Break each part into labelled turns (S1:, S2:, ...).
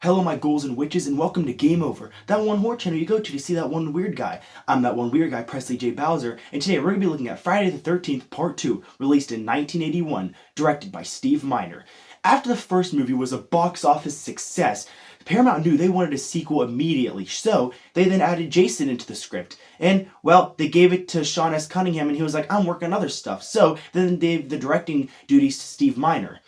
S1: Hello my ghouls and witches and welcome to Game Over, that one horror channel you go to see that one weird guy. I'm that one weird guy, Presley J. Bowser, and today we're going to be looking at Friday the 13th Part 2, released in 1981, directed by Steve Miner. After the first movie was a box office success, Paramount knew they wanted a sequel immediately, so they then added Jason into the script. And, well, they gave it to Sean S. Cunningham and he was like, I'm working on other stuff. So then they gave the directing duties to Steve Miner.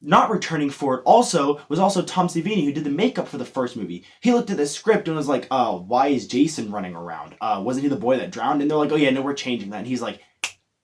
S1: Not returning for it was also Tom Savini, who did the makeup for the first movie. He looked at the script and was like, why is Jason running around? Wasn't he the boy that drowned? And they're like, oh yeah, no, we're changing that. And he's like,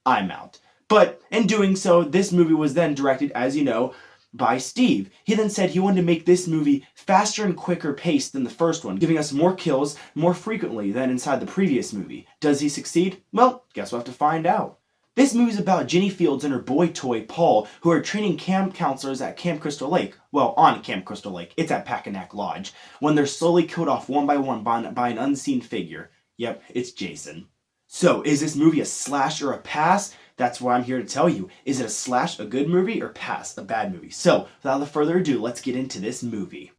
S1: I'm out. But in doing so, this movie was then directed, as you know, by Steve. He then said he wanted to make this movie faster and quicker paced than the first one, giving us more kills more frequently than inside the previous movie. Does he succeed? Well, guess we'll have to find out. This movie is about Ginny Fields and her boy toy, Paul, who are training camp counselors at Camp Crystal Lake. Well, on Camp Crystal Lake. It's at Packanack Lodge. When they're slowly killed off one by one by an unseen figure. Yep, it's Jason. So, is this movie a slash or a pass? That's what I'm here to tell you. Is it a slash, a good movie, or pass, a bad movie? So, without further ado, let's get into this movie.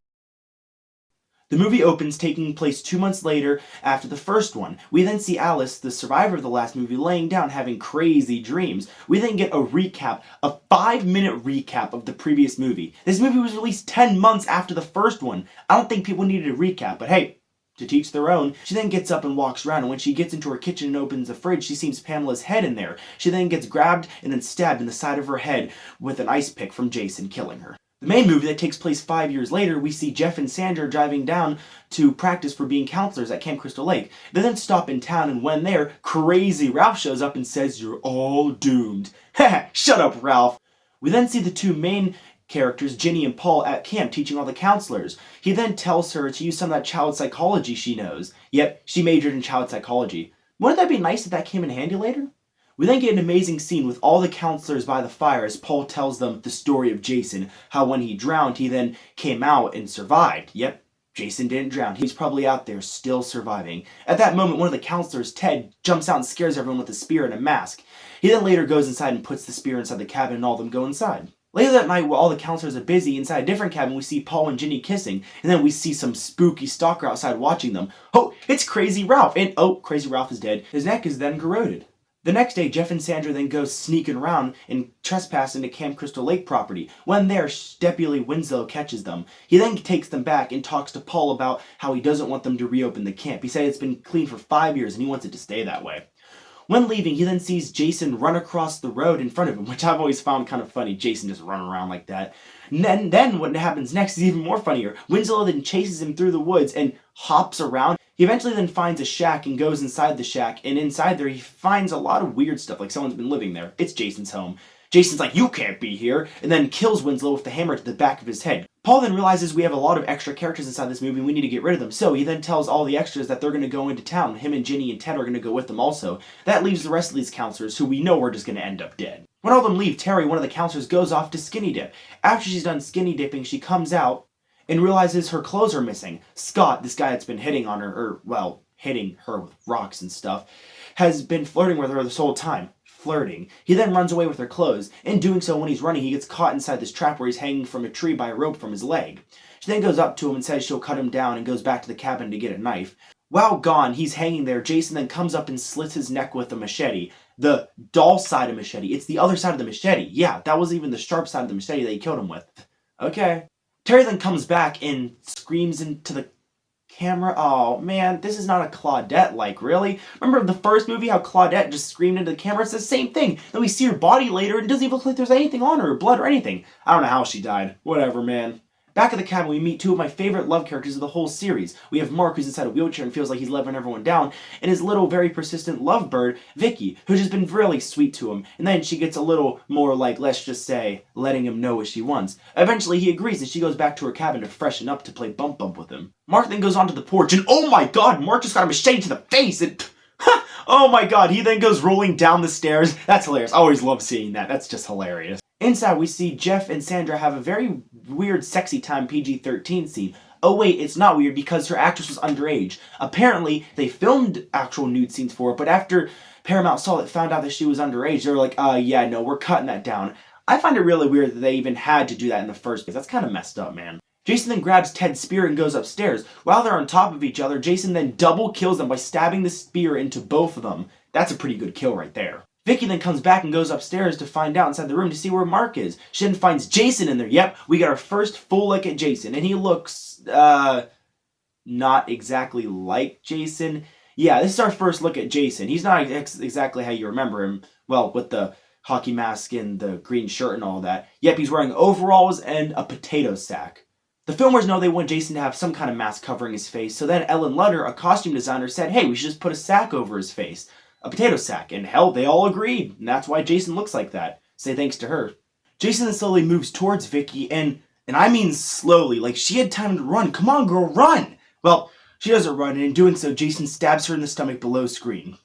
S1: The movie opens taking place 2 months later after the first one. We then see Alice, the survivor of the last movie, laying down having crazy dreams. We then get a 5-minute recap of the previous movie. This movie was released 10 months after the first one. I don't think people needed a recap, but hey, to teach their own. She then gets up and walks around, and when she gets into her kitchen and opens the fridge, she sees Pamela's head in there. She then gets grabbed and then stabbed in the side of her head with an ice pick from Jason, killing her. The main movie that takes place 5 years later, we see Jeff and Sandra driving down to practice for being counselors at Camp Crystal Lake. They then stop in town, and when there, Crazy Ralph shows up and says, "You're all doomed." Heh, shut up, Ralph. We then see the two main characters, Ginny and Paul, at camp teaching all the counselors. He then tells her to use some of that child psychology she knows. Yep, she majored in child psychology. Wouldn't that be nice if that came in handy later? We then get an amazing scene with all the counselors by the fire as Paul tells them the story of Jason, how when he drowned, he then came out and survived. Yep, Jason didn't drown. He's probably out there still surviving. At that moment, one of the counselors, Ted, jumps out and scares everyone with a spear and a mask. He then later goes inside and puts the spear inside the cabin and all of them go inside. Later that night, while all the counselors are busy inside a different cabin, we see Paul and Ginny kissing, and then we see some spooky stalker outside watching them. Oh, it's Crazy Ralph! And oh, Crazy Ralph is dead. His neck is then corroded. The next day, Jeff and Sandra then go sneaking around and trespass into Camp Crystal Lake property. When there, Deputy Winslow catches them. He then takes them back and talks to Paul about how he doesn't want them to reopen the camp. He said it's been clean for 5 years and he wants it to stay that way. When leaving, he then sees Jason run across the road in front of him, which I've always found kind of funny, Jason just running around like that. And then what happens next is even more funnier. Winslow then chases him through the woods and hops around. He eventually then finds a shack and goes inside the shack, and inside there he finds a lot of weird stuff, like someone's been living there. It's Jason's home. Jason's like, "You can't be here," and then kills Winslow with the hammer to the back of his head. Paul then realizes we have a lot of extra characters inside this movie and we need to get rid of them, so he then tells all the extras that they're going to go into town. Him and Ginny and Ted are going to go with them also. That leaves the rest of these counselors, who we know are just going to end up dead. When all of them leave, Terry, one of the counselors, goes off to skinny dip. After she's done skinny dipping, she comes out and realizes her clothes are missing. Scott, this guy that's been hitting on her, or, well, hitting her with rocks and stuff, has been flirting with her this whole time. Flirting. He then runs away with her clothes. In doing so, when he's running, he gets caught inside this trap where he's hanging from a tree by a rope from his leg. She then goes up to him and says she'll cut him down and goes back to the cabin to get a knife. While gone, he's hanging there. Jason then comes up and slits his neck with a machete. The dull side of machete. It's the other side of the machete. Yeah, that was even the sharp side of the machete that he killed him with. Okay. Terry then comes back and screams into the camera. Oh man, this is not a Claudette like, really? Remember the first movie how Claudette just screamed into the camera? It's the same thing. Then we see her body later and it doesn't even look like there's anything on her, or blood or anything. I don't know how she died. Whatever, man. Back at the cabin, we meet two of my favorite love characters of the whole series. We have Mark, who's inside a wheelchair and feels like he's letting everyone down, and his little, very persistent lovebird, Vicky, who's just been really sweet to him. And then she gets a little more like, let's just say, letting him know what she wants. Eventually, he agrees and she goes back to her cabin to freshen up to play bump bump with him. Mark then goes onto the porch and oh my god, Mark just got a machete to the face and oh my god, he then goes rolling down the stairs. That's hilarious. I always love seeing that. That's just hilarious. Inside, we see Jeff and Sandra have a very weird sexy time PG-13 scene. Oh wait, it's not weird because her actress was underage. Apparently, they filmed actual nude scenes for her, but after Paramount saw it, found out that she was underage, they were like, yeah, no, we're cutting that down. I find it really weird that they even had to do that in the first place. That's kind of messed up, man. Jason then grabs Ted's spear and goes upstairs. While they're on top of each other, Jason then double kills them by stabbing the spear into both of them. That's a pretty good kill right there. Vicky then comes back and goes upstairs to find out inside the room to see where Mark is. She then finds Jason in there. Yep, we got our first full look at Jason, and he looks, not exactly like Jason. Yeah, this is our first look at Jason. He's not exactly how you remember him. Well, with the hockey mask and the green shirt and all that. Yep, he's wearing overalls and a potato sack. The filmers know they want Jason to have some kind of mask covering his face, so then Ellen Lutter, a costume designer, said, hey, we should just put a sack over his face. A potato sack. And hell, they all agreed, and that's why Jason looks like that. Say thanks to her. Jason then slowly moves towards Vicky, and I mean slowly, like she had time to run. Come on, girl, run! Well, she doesn't run, and in doing so, Jason stabs her in the stomach below screen.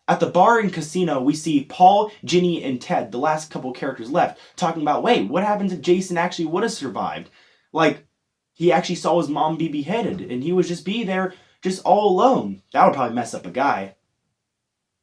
S1: At the bar and casino, we see Paul, Ginny, and Ted, the last couple characters left, talking about, wait, what happens if Jason actually would have survived? Like, he actually saw his mom be beheaded, and he would just be there, just all alone. That would probably mess up a guy.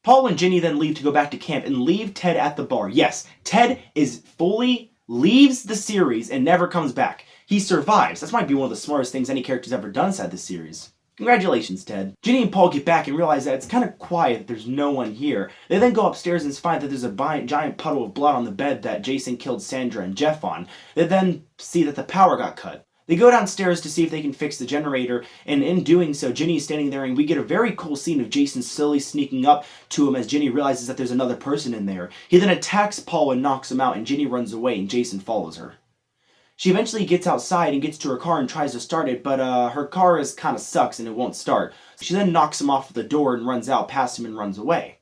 S1: Paul and Ginny then leave to go back to camp and leave Ted at the bar. Yes, Ted leaves the series and never comes back. He survives. That might be one of the smartest things any character's ever done inside this series. Congratulations, Ted. Ginny and Paul get back and realize that it's kind of quiet, that there's no one here. They then go upstairs and find that there's a giant puddle of blood on the bed that Jason killed Sandra and Jeff on. They then see that the power got cut. They go downstairs to see if they can fix the generator, and in doing so, Ginny is standing there, and we get a very cool scene of Jason slowly sneaking up to him as Ginny realizes that there's another person in there. He then attacks Paul and knocks him out, and Ginny runs away, and Jason follows her. She eventually gets outside and gets to her car and tries to start it, but her car kind of sucks and it won't start. She then knocks him off the door and runs out past him and runs away.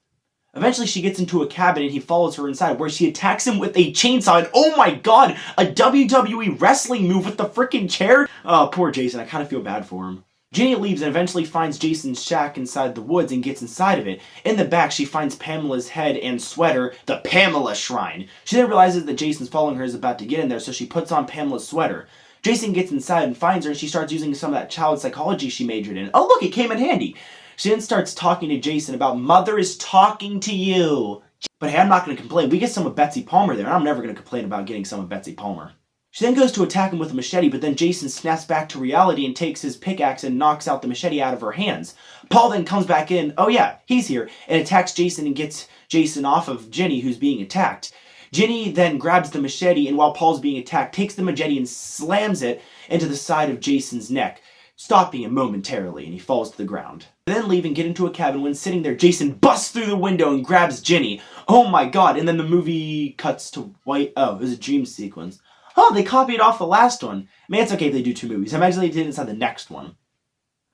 S1: Eventually she gets into a cabin and he follows her inside, where she attacks him with a chainsaw, and oh my god, a WWE wrestling move with the freaking chair? Oh, poor Jason, I kind of feel bad for him. Ginny leaves and eventually finds Jason's shack inside the woods and gets inside of it. In the back, she finds Pamela's head and sweater, the Pamela Shrine. She then realizes that Jason's following her is about to get in there, so she puts on Pamela's sweater. Jason gets inside and finds her, and she starts using some of that child psychology she majored in. Oh look, it came in handy! She then starts talking to Jason about, Mother is talking to you. But hey, I'm not going to complain. We get some of Betsy Palmer there, and I'm never going to complain about getting some of Betsy Palmer. She then goes to attack him with a machete, but then Jason snaps back to reality and takes his pickaxe and knocks out the machete out of her hands. Paul then comes back in, oh yeah, he's here, and attacks Jason and gets Jason off of Ginny, who's being attacked. Ginny then grabs the machete, and while Paul's being attacked, takes the machete and slams it into the side of Jason's neck, stopping him momentarily, and he falls to the ground. They then leave and get into a cabin. When sitting there, Jason busts through the window and grabs Ginny. Oh my god, and then the movie cuts to white. Oh, it was a dream sequence. Oh, they copied off the last one. Man, it's okay if they do two movies. Imagine they did inside the next one.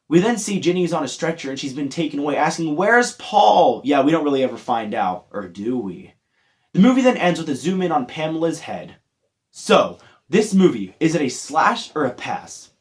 S1: We then see Ginny's on a stretcher and she's been taken away, asking, where's Paul? Yeah, we don't really ever find out. Or do we? The movie then ends with a zoom in on Pamela's head. So, this movie, is it a slash or a pass?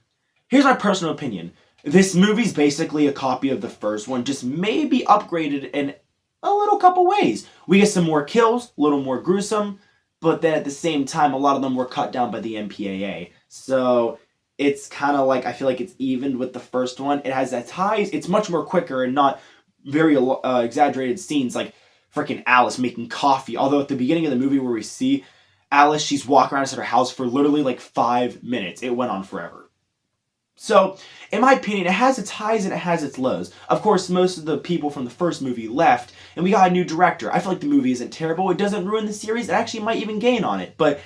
S1: Here's my personal opinion. This movie's basically a copy of the first one, just maybe upgraded in a little couple ways. We get some more kills, a little more gruesome, but then at the same time, a lot of them were cut down by the MPAA. So it's kind of like, I feel like it's evened with the first one. It has its highs, it's much more quicker and not very exaggerated scenes like freaking Alice making coffee. Although at the beginning of the movie where we see Alice, she's walking around inside her house for literally like 5 minutes. It went on forever. So, in my opinion, it has its highs and it has its lows. Of course, most of the people from the first movie left, and we got a new director. I feel like the movie isn't terrible. It doesn't ruin the series. It actually might even gain on it. But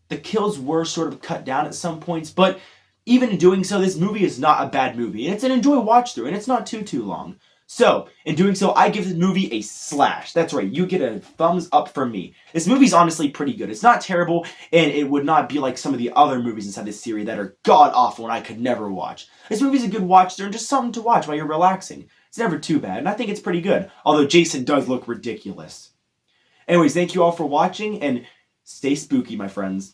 S1: the kills were sort of cut down at some points. But even in doing so, this movie is not a bad movie. And it's an enjoy watch through, and it's not too long. So, in doing so, I give this movie a slash. That's right, you get a thumbs up from me. This movie's honestly pretty good. It's not terrible, and it would not be like some of the other movies inside this series that are god-awful and I could never watch. This movie's a good watch through and just something to watch while you're relaxing. It's never too bad, and I think it's pretty good. Although Jason does look ridiculous. Anyways, thank you all for watching, and stay spooky, my friends.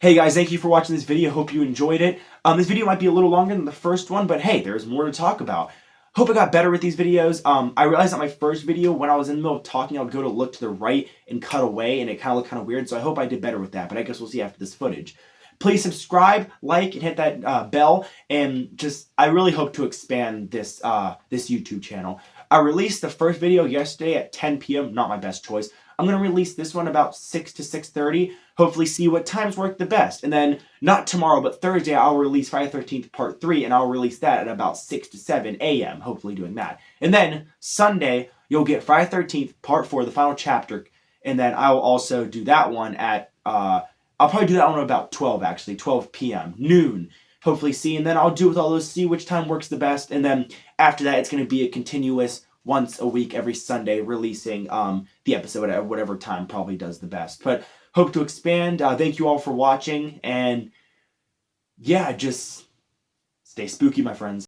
S1: Hey guys, thank you for watching this video. Hope you enjoyed it. This video might be a little longer than the first one, but hey, there's more to talk about. Hope I got better with these videos. I realized that my first video, when I was in the middle of talking, I would go to look to the right and cut away, and it kind of looked kind of weird, so I hope I did better with that, but I guess we'll see after this footage. Please subscribe, like, and hit that bell, and I really hope to expand this YouTube channel. I released the first video yesterday at 10 p.m., not my best choice. I'm going to release this one about 6 to 6:30. Hopefully see what times work the best. And then not tomorrow, but Thursday, I'll release Friday the 13th Part 3, and I'll release that at about 6 to 7 a.m., hopefully doing that. And then Sunday, you'll get Friday the 13th Part 4, the final chapter, and then I will also do that one at, I'll probably do that one about 12, actually, 12 p.m., noon. Hopefully see, and then I'll do with all those, see which time works the best, and then after that, it's going to be a continuous once a week, every Sunday, releasing the episode at whatever time probably does the best. But hope to expand. Thank you all for watching, and yeah, just stay spooky, my friends.